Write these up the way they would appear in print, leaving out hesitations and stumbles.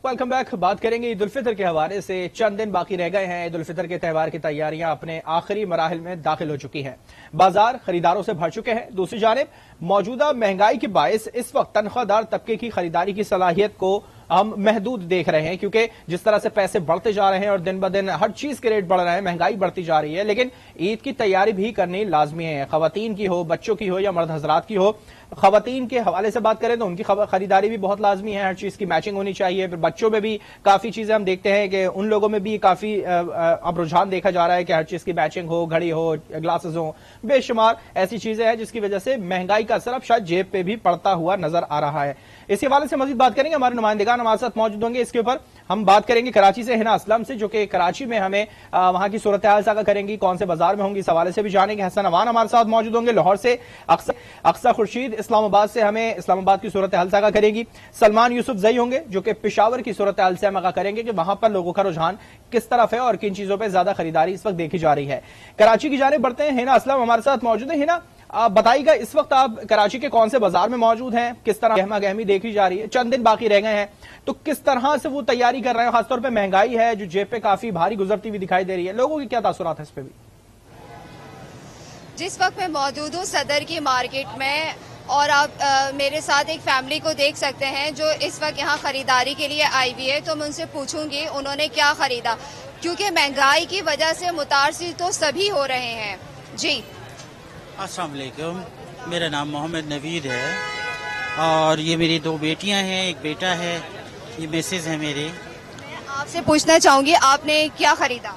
Welcome back. बात करेंगे ईद उल फितर के हवाले से। चंद दिन बाकी रह गए हैं। ईद उल फितर के त्यौहार की तैयारियां अपने आखिरी मराहिल में दाखिल हो चुकी हैं। बाजार खरीदारों से भर चुके हैं। दूसरी जानिब मौजूदा महंगाई के बायस इस वक्त तनख्वाहदार तबके की खरीदारी की सलाहियत को हम महदूद देख रहे हैं, क्योंकि जिस तरह से पैसे बढ़ते जा रहे हैं और दिन ब दिन हर चीज के रेट बढ़ रहे हैं, महंगाई बढ़ती जा रही है। लेकिन ईद की तैयारी भी करनी लाजमी है, खवातीन की हो, बच्चों की हो या मर्द हजरात की हो। खवातीन के हवाले से बात करें तो उनकी खरीदारी भी बहुत लाजमी है, हर चीज की मैचिंग होनी चाहिए। फिर बच्चों में भी काफी चीजें हम देखते हैं कि उन लोगों में भी काफी अब रुझान देखा जा रहा है कि हर चीज की मैचिंग हो, घड़ी हो, ग्लासेस हो, बेशुमार ऐसी चीजें हैं जिसकी वजह से महंगाई का असर अब शायद जेब पे भी पड़ता हुआ नजर आ रहा है। इसी हवाले से मजीद बात करेंगे, हमारे नुमाइंदेगान हमारे साथ मौजूद होंगे। इसके ऊपर हम बात करेंगे कराची से हिना असलम से, जो कि कराची में हमें वहां की सूरत हाल साझा करेंगी, कौन से बाजार में होंगी, इस हवाले से भी जानेंगे। हसन अवान हमारे साथ मौजूद होंगे लाहौर से। अक्सा खुर्शीद इस्लामाबाद से हमें इस्लामाबाद की सूरत हाल साझा करेंगी। सलमान यूसुफ जई होंगे जो कि पेशावर की सूरत हाल से हम आगाह करेंगे कि वहां पर लोगों का रुझान किस तरफ है और किन चीजों पर ज्यादा खरीदारी इस वक्त देखी जा रही है। कराची की जानिब बढ़ते हैं। हिना असलम हमारे साथ मौजूद है। हिना, आप बताइएगा इस वक्त आप कराची के कौन से बाजार में मौजूद हैं, किस तरह गहमा गहमी देखी जा रही है, चंद दिन बाकी रह गए हैं तो किस तरह से वो तैयारी कर रहे हैं। खासतौर पे महंगाई है जो जेब पे काफी भारी गुजरती हुई दिखाई दे रही है, लोगों की क्या तासुरात है इस पे भी? जिस वक्त मैं मौजूद हूँ सदर की मार्केट में, और आप मेरे साथ एक फैमिली को देख सकते हैं जो इस वक्त यहाँ खरीदारी के लिए आई हुई है, तो मैं उनसे पूछूंगी उन्होंने क्या खरीदा, क्योंकि महंगाई की वजह से मुतासिर तो सभी हो रहे हैं। जी अस्सलाम वालेकुम, मेरा नाम मोहम्मद नवीद है और ये मेरी दो बेटियां हैं, एक बेटा है, ये मिसेज है मेरी। मैं आपसे पूछना चाहूंगी आपने क्या खरीदा?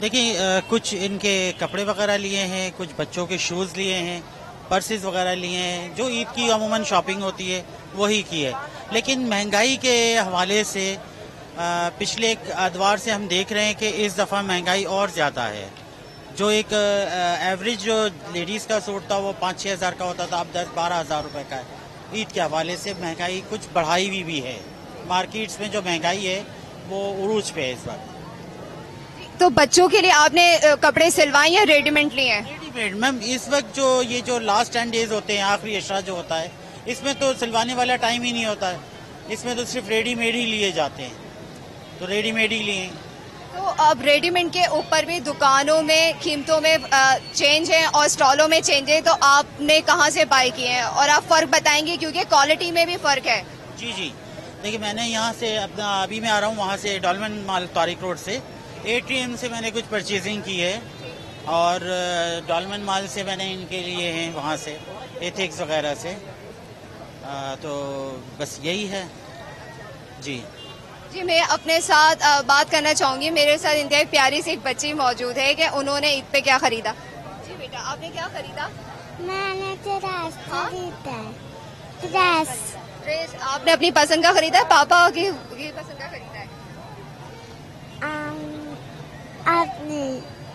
देखिए कुछ इनके कपड़े वगैरह लिए हैं, कुछ बच्चों के शूज़ लिए हैं, पर्सेस वगैरह लिए हैं, जो ईद की अमूमन शॉपिंग होती है वही की है। लेकिन महंगाई के हवाले से पिछले एक अदवार से हम देख रहे हैं कि इस दफ़ा महंगाई और ज़्यादा है। जो एक एवरेज जो लेडीज़ का सूट था वो 5-6 हज़ार का होता था, अब 10-12 हज़ार रुपए का है। ईद के हवाले से महंगाई कुछ बढ़ाई हुई भी है। मार्केट्स में जो महंगाई है वो उरूज पे है इस वक्त। तो बच्चों के लिए आपने कपड़े सिलवाए या रेडीमेड लिए हैं? रेडीमेड मैम, इस वक्त जो ये जो लास्ट 10 डेज होते हैं, आखिरी अशरा जो होता है, इसमें तो सिलवाने वाला टाइम ही नहीं होता है, इसमें तो सिर्फ रेडीमेड ही लिए जाते हैं, तो रेडीमेड ही लिए। तो अब रेडीमेड के ऊपर भी दुकानों में कीमतों में चेंज है और स्टॉलों में चेंज है, तो आपने कहाँ से बाय किए हैं और आप फर्क बताएंगे क्योंकि क्वालिटी में भी फर्क है? जी जी, देखिए मैंने यहाँ से अपना अभी मैं आ रहा हूँ वहाँ से डॉलमन माल तारिक रोड से ATM से मैंने कुछ परचेजिंग की है और डॉलमन माल से मैंने इनके लिए हैं वहाँ से एथिक्स वगैरह से, तो बस यही है। जी जी, मैं अपने साथ बात करना चाहूंगी। मेरे साथ इंतहाई प्यारी सी एक बच्ची मौजूद है कि उन्होंने ईद पे क्या खरीदा। जी बेटा, आपने क्या खरीदा? मैंने ड्रेस खरीदा। ड्रेस आपने अपनी पसंद का खरीदा है, पापा की पसंद का खरीदा है? अपनी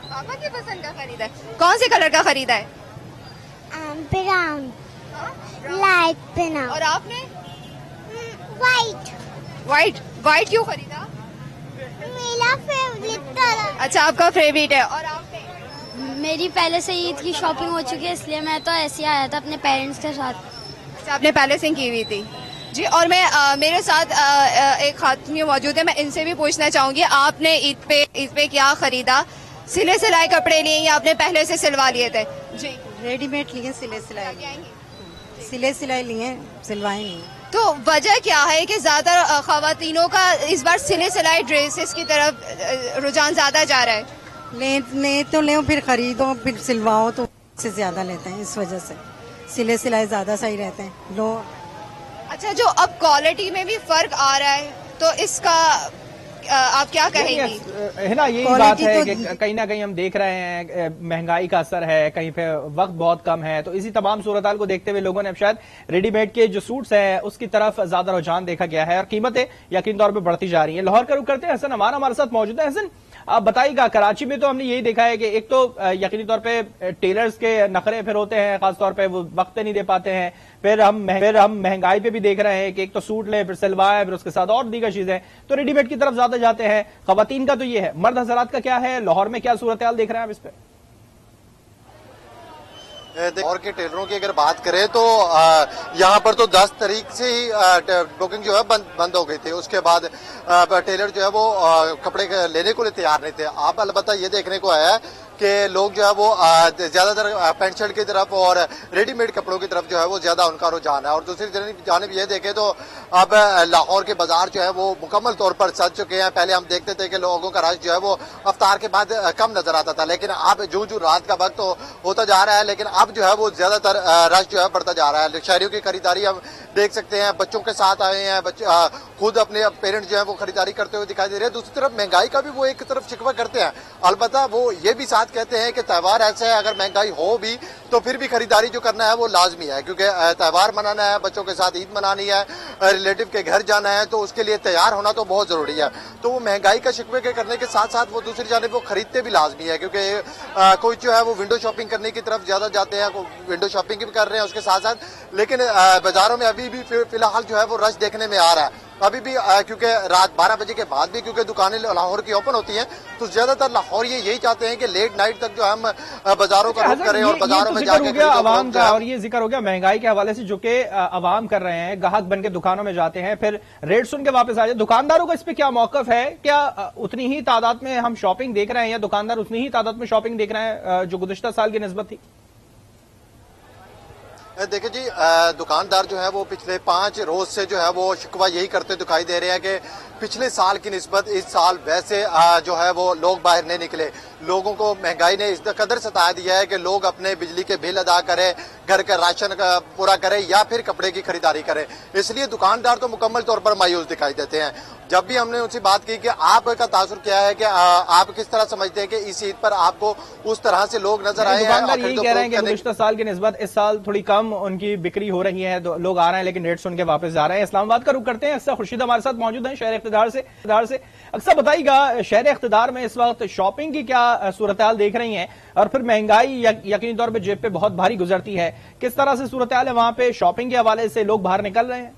पापा की पसंद का खरीदा है। कौन से कलर का खरीदा है? Brown, light brown. और आपने? वाइट। वाइट क्यों खरीदा? मेरा फेवरेट कलर। अच्छा, आपका फेवरेट है। और आपने? मेरी पहले से ईद की शॉपिंग हो चुकी है, इसलिए मैं तो ऐसे ही आया था अपने पेरेंट्स के साथ। अच्छा, आपने पहले से की हुई थी। जी, और मैं मेरे साथ एक खातून मौजूद है, मैं इनसे भी पूछना चाहूंगी आपने ईद पे क्या खरीदा? सिले सिलाई कपड़े लिए या आपने पहले से सिलवा लिए थे? जी, रेडीमेड लिए, सिले सिलाई लिए, सिलवाए नहीं। तो वजह क्या है कि ज्यादा खवातीनों का इस बार सिले सिलाई ड्रेसेस की तरफ रुझान ज्यादा जा रहा है? ले तो ले, फिर खरीदो फिर सिलवाओ तो से ज्यादा लेते हैं, इस वजह से सिले सिलाई ज्यादा सही रहते हैं। लो अच्छा, जो अब क्वालिटी में भी फर्क आ रहा है तो इसका आप क्या कहेंगी? है ना, यही बात है कि कहीं ना कहीं हम देख रहे हैं महंगाई का असर है, कहीं पे वक्त बहुत कम है, तो इसी तमाम सूरत हाल को देखते हुए लोगों ने अब शायद रेडीमेड के जो सूट्स हैं उसकी तरफ ज्यादा रुझान देखा गया है और कीमतें यकीन तौर पे बढ़ती जा रही हैं। लाहौर का रुख करते हैं, हसन अमान हमारे साथ मौजूद है। हसन, आप बताइएगा, कराची में तो हमने यही देखा है कि एक तो यकीनी तौर पे टेलर्स के नखरे फिर होते हैं, खासतौर पे वो वक्त नहीं दे पाते हैं, फिर हम महंगाई पे भी देख रहे हैं कि एक तो सूट ले, फिर सिलवाए, फिर उसके साथ और दीगर चीजें, तो रेडीमेड की तरफ ज्यादा जाते हैं। खवातीन का तो ये है, मर्द हजरात का क्या है? लाहौर में क्या सूरत हाल देख रहे हैं आप इस पे? और के टेलरों की अगर बात करें तो यहाँ पर तो 10 तारीख से ही बुकिंग जो है बंद हो गई थी। उसके बाद टेलर जो है वो कपड़े लेने को लिए तैयार नहीं थे। आप अलबत्ता ये देखने को आया है कि लोग जो है वो ज्यादातर पैंट शर्ट की तरफ और रेडीमेड कपड़ों की तरफ जो है वो ज्यादा उनका रुझान है। और दूसरी जानिब ये देखें तो अब लाहौर के बाजार जो है वो मुकम्मल तौर पर सज चुके हैं। पहले हम देखते थे कि लोगों का रश जो है वो अफ्तार के बाद कम नजर आता था, लेकिन अब जो रात का वक्त होता जा रहा है, लेकिन अब जो है वो ज्यादातर रश जो है बढ़ता जा रहा है। शहरियों की खरीदारी हम देख सकते हैं, बच्चों के साथ आए हैं, बच्चे खुद अपने पेरेंट्स जो है वो खरीदारी करते हुए दिखाई दे रहे हैं। दूसरी तरफ महंगाई का भी वो एक तरफ शिकवा करते हैं, अलबत्ता वो ये भी साथ कहते हैं कि त्यौहार ऐसे है, अगर महंगाई हो भी तो फिर भी खरीदारी जो करना है वो लाजमी है, क्योंकि त्यौहार मनाना है, बच्चों के साथ ईद मनानी है, रिलेटिव के घर जाना है, तो उसके लिए तैयार होना तो बहुत जरूरी है। तो वो महंगाई का शिकवे के करने के साथ साथ वो दूसरी जानिब वो खरीदते भी लाजमी है, क्योंकि कोई जो है वो विंडो शॉपिंग करने की तरफ ज्यादा जाते हैं, विंडो शॉपिंग भी कर रहे हैं उसके साथ साथ, लेकिन बाजारों में अभी भी फिलहाल जो है वो रश देखने में आ रहा है अभी भी, क्योंकि रात 12 बजे के बाद भी क्योंकि दुकानें लाहौर की ओपन होती हैं, तो ज्यादातर लाहौर ये यही चाहते हैं कि लेट नाइट तक जो हम बाजारों का रुख करें और बाजारों में जाके आवाम का। और ये जिक्र हो गया महंगाई के हवाले से जो कि आवाम कर रहे हैं, ग्राहक बन के दुकानों में जाते हैं, फिर रेट सुन के वापस आ जाए। दुकानदारों का इस पे क्या मौकफ है? क्या उतनी ही तादाद में हम शॉपिंग देख रहे हैं या दुकानदार उतनी ही तादाद में शॉपिंग देख रहे हैं जो गुज़िश्ता साल की निस्बत थी? देखिए जी, दुकानदार जो है वो पिछले 5 रोज से जो है वो शिकवा यही करते दिखाई दे रहे हैं कि पिछले साल की निस्बत इस साल वैसे जो है वो लोग बाहर नहीं निकले। लोगों को महंगाई ने इस कदर सता दिया है कि लोग अपने बिजली के बिल अदा करें, घर का राशन पूरा करें या फिर कपड़े की खरीदारी करें, इसलिए दुकानदार तो मुकम्मल तौर पर मायूस दिखाई देते हैं। जब भी हमने उनसे बात की कि आपका तासुर क्या है, कि आप किस तरह समझते हैं कि इस ईद पर आपको उस तरह से लोग नजर आए हैं? दुकानदार यही कह रहे हैं कि गुज़िश्ता साल की निस्बत इस साल थोड़ी कम उनकी बिक्री हो रही है, लोग आ रहे हैं लेकिन रेट सुन के वापस जा रहे हैं। इस्लामाबाद का रुख करते हैं, अक्सर खुर्शीद हमारे साथ मौजूद हैं शहर इख्तिदार से। अक्सर बताइएगा, शहर इख्तिदार में इस वक्त शॉपिंग की क्या सूरत हाल देख रही हैं, और फिर महंगाई यकीनी तौर पर जेब पे बहुत भारी गुजरती है, किस तरह से सूरत हाल है वहां पे? शॉपिंग के हवाले से लोग बाहर निकल रहे हैं?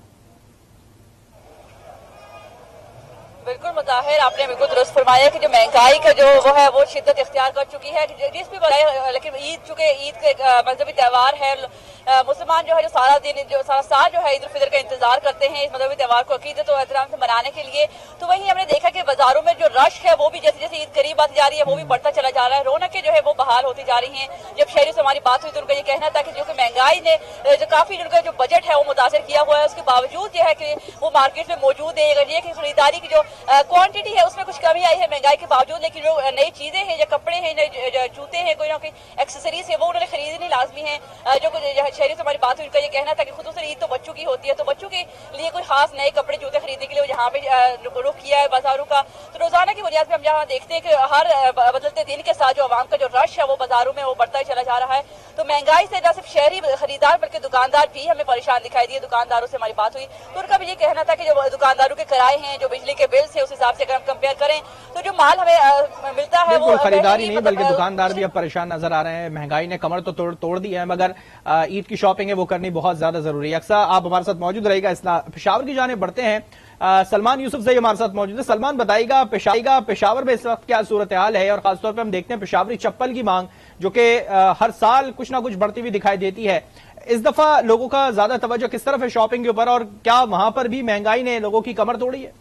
बिल्कुल मुताहिर, आपने बिल्कुल दुरुस्त फरमाया कि जो महंगाई का जो वो है वो शिद्दत इख्तियार कर चुकी है जिस भी बताया। लेकिन ईद चूंकि ईद का मजहबी त्यौहार है, मुसलमान जो है जो सारा दिन जो सारा साल जो है ईद उल फितर का इंतजार करते हैं इस मजहबी त्यौहार को अकीदत और एहतराम से मनाने के लिए। तो वहीं हमने देखा कि बाजारों में जो रश है वो भी जैसे जैसे ईद करीब आती जा रही है वो भी बढ़ता चला जा रहा है, रौनकें जो है वो बहाल होती जा रही हैं। जब शहरी से हमारी बात हुई तो उनका ये कहना था कि जो कि महंगाई ने जो काफी उनका जो बजट है वो मुतासर किया हुआ है, उसके बावजूद जो है कि वो मार्केट में मौजूद है। अगर ये कि खरीदारी की जो क्वांटिटी है उसमें कुछ कमी आई है महंगाई के बावजूद, लेकिन जो नई चीजें हैं, जो कपड़े हैं, नए जूते हैं, कोई ना कोई एक्सेसरीज है वो उन्होंने खरीदनी लाजमी है। जो शहरी से हमारी बात हुई उनका ये कहना था कि खुद से ईद तो बच्चों की होती है, तो बच्चों के लिए कोई खास नए कपड़े जूते खरीदने के लिए यहाँ पे रुख किया है बाजारों का। तो रोजाना की बुनियाद पर हम यहाँ देखते हैं कि हर बदलते दिन के साथ जो आवाम का जो रश है वो बाजारों में वो बढ़ता ही चला जा रहा है। तो महंगाई से न सिर्फ शहरी खरीदार बल्कि दुकानदार भी हमें परेशान दिखाई दिए। दुकानदारों से हमारी बात हुई तो उनका भी ये कहना था कि जो दुकानदारों के किराए हैं, जो बिजली के बिल्स है, उस हिसाब से अगर हम कंपेयर करें तो जो माल हमें मिलता है वो खरीदारी नहीं बल्कि दुकानदार भी अब परेशान नजर आ रहे हैं। महंगाई ने कमर तो तोड़ दी है, मगर ईद की शॉपिंग है वो करनी बहुत ज्यादा जरूरी है। अक्सर आप हमारे साथ मौजूद रहेगा। पेशावर की जाने बढ़ते हैं, सलमान यूसुफ से हमारे साथ मौजूद है। सलमान, बताइएगा पेशावर में इस वक्त क्या सूरत हाल है, और खासतौर पर हम देखते हैं पेशावरी चप्पल की मांग जो कि हर साल कुछ ना कुछ बढ़ती हुई दिखाई देती है। इस दफा लोगों का ज्यादा तवज्जो किस तरफ है शॉपिंग के ऊपर, और क्या वहां पर भी महंगाई ने लोगों की कमर तोड़ी है?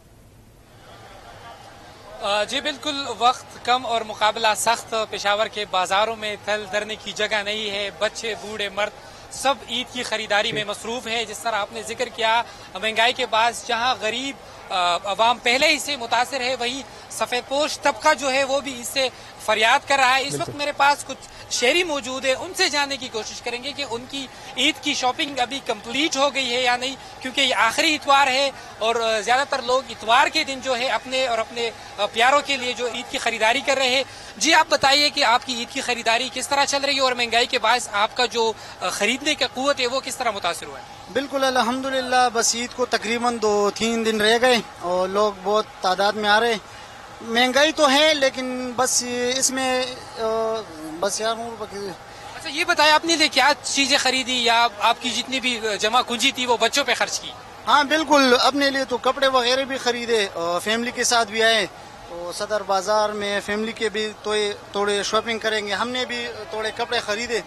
जी बिल्कुल, वक्त कम और मुकाबला सख्त। पेशावर के बाजारों में थल धरने की जगह नहीं है, बच्चे बूढ़े मर्द सब ईद की खरीदारी में मसरूफ है। जिस तरह आपने जिक्र किया, महंगाई के बाद जहां गरीब अवाम पहले ही से मुतासिर है, वही सफेद पोश तबका जो है वो भी इससे फरियाद कर रहा है। इस वक्त मेरे पास कुछ शहरी मौजूद है, उनसे जानने की कोशिश करेंगे कि उनकी ईद की शॉपिंग अभी कंप्लीट हो गई है या नहीं, क्योंकि ये आखिरी इतवार है और ज्यादातर लोग इतवार के दिन जो है अपने और अपने प्यारों के लिए जो ईद की खरीदारी कर रहे हैं। जी आप बताइए कि आपकी ईद की खरीदारी किस तरह चल रही है और महंगाई के बायस आपका जो खरीदने का कुव्वत है वो किस तरह मुतासिर हुआ है? बिल्कुल अल्हम्दुलिल्लाह, बस ईद को तकरीबन 2-3 दिन रह गए और लोग बहुत तादाद में आ रहे। महंगाई तो है लेकिन बस इसमें बस यार। अच्छा ये बताया आपने लिए क्या चीजें खरीदी या आपकी जितनी भी जमा पूंजी थी वो बच्चों पे खर्च की? हाँ बिल्कुल, अपने लिए तो कपड़े वगैरह भी खरीदे और फैमिली के साथ भी आए, तो सदर बाजार में फैमिली के भी तो थोड़े शॉपिंग करेंगे। हमने भी थोड़े कपड़े खरीदे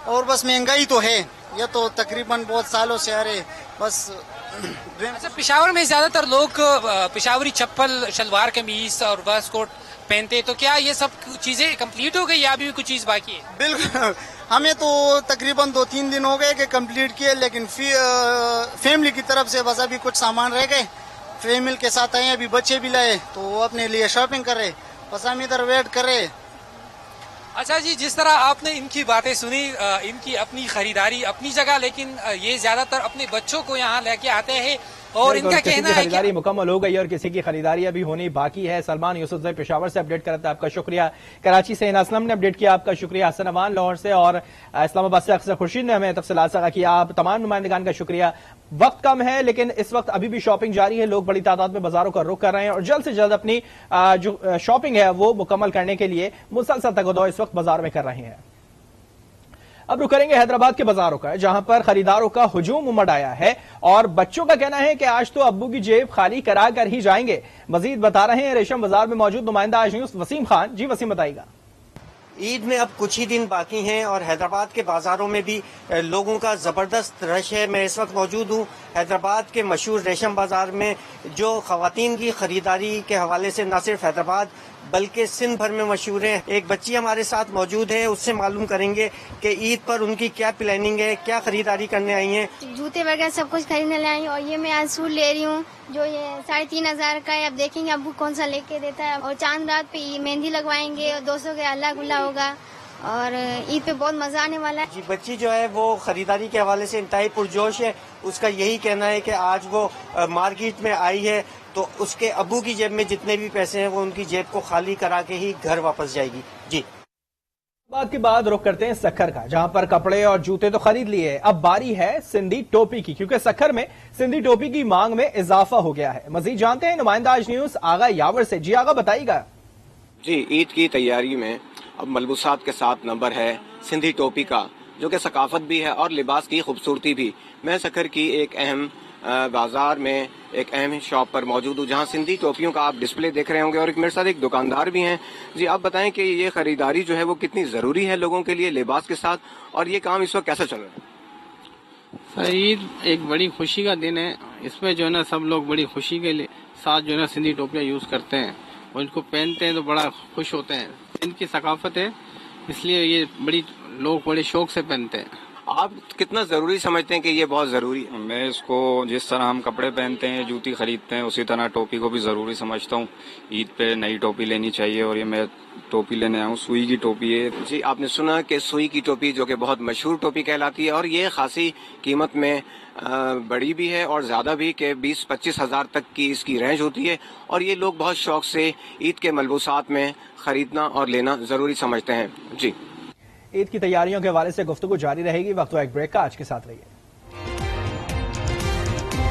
और बस महंगाई तो है, ये तो तकरीबन बहुत सालों से आ रहे बस। अच्छा, पेशावर में ज्यादातर लोग पेशावरी चप्पल, शलवार कमीज और वेस्ट कोट पहनते, तो क्या ये सब चीजें कंप्लीट हो गई या अभी भी कुछ चीज बाकी है? बिल्कुल, हमें तो तकरीबन 2-3 दिन हो गए कि कंप्लीट किए, लेकिन फैमिली की तरफ से बस अभी कुछ सामान रह गए। फैमिली के साथ आए, अभी बच्चे भी लाए तो वो अपने लिए शॉपिंग कर रहे, बस हम इधर वेट कर रहे। अच्छा जी, जिस तरह आपने इनकी बातें सुनी, इनकी अपनी खरीदारी अपनी जगह, लेकिन ये ज्यादातर अपने बच्चों को यहाँ लेके आते हैं और इनका कहना है कि खरीदारी मुकम्मल हो गई और किसी की खरीदारी अभी होनी बाकी है। सलमान यूसुफ पेशावर से अपडेट करता है, आपका शुक्रिया। कराची से असलम ने अपडेट किया, आपका शुक्रिया। हसन अमान लाहौर से और इस्लामाबाद से अक्सर खुर्शीद ने हमें तफसीलात साझा किया, आप तमाम नुमाइंदगान का शुक्रिया। वक्त कम है लेकिन इस वक्त अभी भी शॉपिंग जारी है, लोग बड़ी तादाद में बाजारों का रुख कर रहे हैं और जल्द से जल्द अपनी जो शॉपिंग है वो मुकम्मल करने के लिए मुसलसल तगदो इस वक्त बाजार में कर रहे हैं। अब रुक करेंगे हैदराबाद के बाजारों का, जहां पर खरीदारों का हुजूम उमड़ आया है और बच्चों का कहना है कि आज तो अब्बू की जेब खाली करा कर ही जाएंगे। मजीद बता रहे हैं रेशम बाजार में मौजूद नुमाइंदा आज न्यूज़ वसीम खान। जी वसीम, बताइएगा। ईद में अब कुछ ही दिन बाकी हैं और हैदराबाद के बाजारों में भी लोगों का जबरदस्त रश है। मैं इस वक्त मौजूद हूँ हैदराबाद के मशहूर रेशम बाजार में, जो खवातीन की खरीदारी के हवाले से न सिर्फ हैदराबाद बल्कि सिंध भर में मशहूर है। एक बच्ची हमारे साथ मौजूद है, उससे मालूम करेंगे कि ईद पर उनकी क्या प्लानिंग है, क्या खरीदारी करने आई हैं। जूते वगैरह सब कुछ खरीदने लाई और ये मैं आज सूट ले रही हूँ जो ये 3,500 का है। अब देखेंगे अब्बू कौन सा लेके देता है। और चांद रात पे मेहंदी लगवाएंगे और दोस्तों के अल्लाह गुल्ला होगा और ईद पे बहुत मजा आने वाला है। जी, बच्ची जो है वो खरीदारी के हवाले से इंतहाई पुरजोश है। उसका यही कहना है कि आज वो मार्केट में आई है तो उसके अब्बू की जेब में जितने भी पैसे हैं वो उनकी जेब को खाली करा के ही घर वापस जाएगी। जी, बात के बाद रुख करते हैं सक्खर का, जहां पर कपड़े और जूते तो खरीद लिए, अब बारी है सिंधी टोपी की, क्योंकि सक्खर में सिंधी टोपी की मांग में इजाफा हो गया है। मजीद जानते हैं नुमाइंदा आज न्यूज़ आगा यावर से। जी आगा, बताइएगा। जी, ईद की तैयारी में अब मलबूसात के साथ नंबर है सिंधी टोपी का, जो कि सकाफत भी है और लिबास की खूबसूरती भी। मैं सक्खर की एक अहम बाजार में एक अहम शॉप पर मौजूद हूँ, जहाँ सिंधी टोपियों का आप डिस्प्ले देख रहे होंगे और एक मेरे साथ एक दुकानदार भी हैं। जी, आप बताएं कि ये खरीदारी जो है वो कितनी जरूरी है लोगों के लिए लिबास के साथ, और ये काम इस वक्त कैसा चल रहा है? सर, ईद एक बड़ी खुशी का दिन है। इसमें जो है ना सब लोग बड़ी खुशी के लिए साथ जो है ना सिंधी टोपियाँ यूज करते हैं और इनको पहनते हैं तो बड़ा खुश होते हैं। इनकी सकाफत है, इसलिए ये लोग बड़े शौक से पहनते हैं। आप कितना जरूरी समझते हैं कि ये बहुत जरूरी है? मैं इसको जिस तरह हम कपड़े पहनते हैं, जूती खरीदते हैं, उसी तरह टोपी को भी जरूरी समझता हूँ। ईद पे नई टोपी लेनी चाहिए और ये मैं टोपी लेने आया हूँ, सुई की टोपी है। जी, आपने सुना कि सुई की टोपी जो कि बहुत मशहूर टोपी कहलाती है और ये खासी कीमत में बड़ी भी है और ज्यादा भी, कि 20-25 हजार तक की इसकी रेंज होती है और ये लोग बहुत शौक से ईद के मलबूसात में खरीदना और लेना जरूरी समझते हैं। जी, ईद की तैयारियों के हवाले से गुफ्तगू जारी रहेगी। वक्त एक ब्रेक का, आज के साथ रहिए।